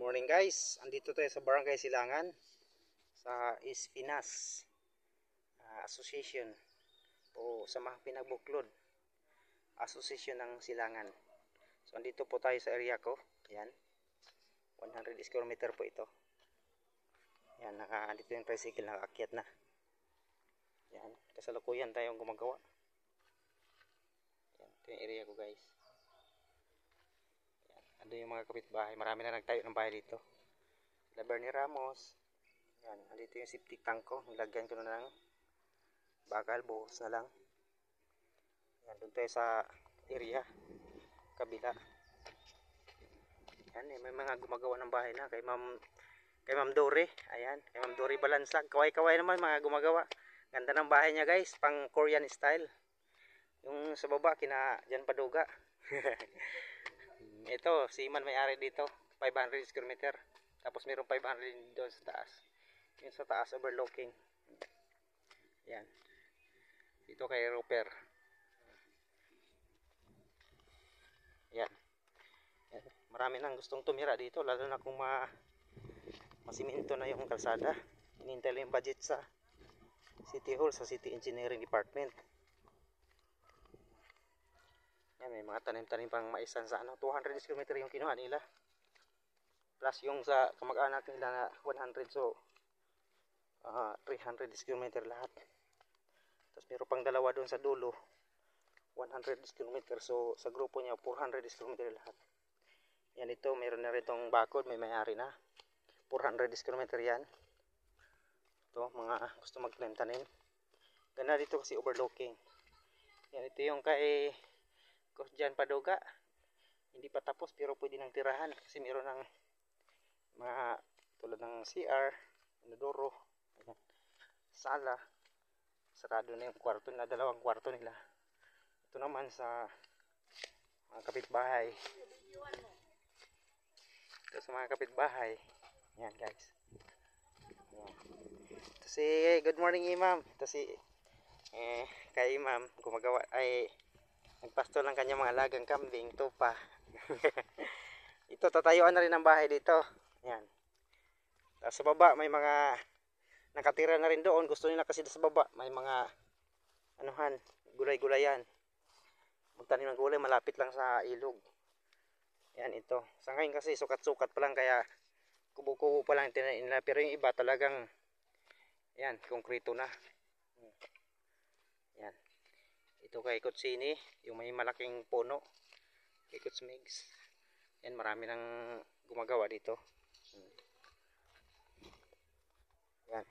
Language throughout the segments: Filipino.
Morning guys, andito tayo sa Barangay Silangan sa Espinas Association o Samahang Pinagbuklod Association ng Silangan. So andito po tayo sa area ko. Yan, 100 square meter po ito. Yan, andito yung tricycle, nakaakyat na. Yan, kasalukuyan tayong gumagawa. Yan, ito yung area ko guys. Ando yung mga kapitbahay, marami na nagtayo ng bahay dito. La Bernie Ramos. Yan, andito yung septic tank ko. Nilagyan ko na ng bakal, buhos na lang. Yan, doon tayo sa area kabila. Yan, may mga gumagawa ng bahay na kay Ma'am Dory. Ayan, kay Ma'am Dory Balansag. Kaway-kaway naman mga gumagawa. Ganda ng bahay niya guys, pang Korean style. Yung sa baba kina Jan Paduga. Ito, si Iman may-ari dito, 500 square meter. Tapos mayroong 500 doon sa taas. Yung sa taas, overlooking. Yan. Dito kay Roper. Yan. Yan. Marami nang gustong tumira dito, lalo na kung masiminto na yung kalsada. Hinintay lang yung budget sa City Hall, sa City Engineering Department. Yan, may mga tanim-tanim pang maisan sa 200 square meter yung kinuha nila. Plus yung sa kamag-anak nila na 100, so 300 square meter lahat. Tapos meron pang dalawa doon sa dulo, 100 square meter. So sa grupo niya 400 square meter lahat. Yan, ito meron na rin itong bakod, may may-ari na. 400 square meter yan. Ito, mga gusto magtanim-tanim. Ganda dito kasi overlooking. Yan, ito yung kay Jan Paduga. Hindi pa tapos pero pwede nang tirahan kasi meron ng mga tulad ng CR, inodoro, sala. Sarado na yung kwarto nila, dalawang kwarto nila. Ito naman sa mga kapitbahay. Ito sa mga kapitbahay. Yan guys. Yan. Ito si good morning Imam. Ito si kay Imam gumagawa ay nagpasto lang kanya mga alagang kambing, tupa. Ito, tatayuan na rin ang bahay dito. Yan. Tapos sa baba, may mga nakatira na rin doon. Gusto nila kasi sa baba, may mga gulay-gulayan. Magtanim ng gulay, malapit lang sa ilog. Yan, ito. Sa ngayon kasi, sukat-sukat pa lang, kaya kubo-kubo pa lang tinanin nila. Pero yung iba talagang, yan, konkreto na. Yan. Ito kay Kutsini, yung may malaking puno. Kay Kutsmigs. Yan, marami nang gumagawa dito. Yan.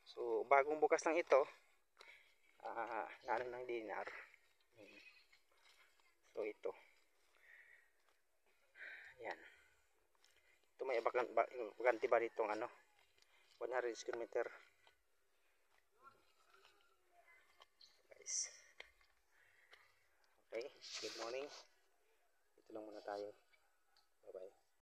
So, bagong bukas lang ito. Naano ng dinar. So, ito. Yan. Ito may baganti ba ditong 100 square meter. Guys. Okay, good morning. Ito lang muna tayo. Bye bye.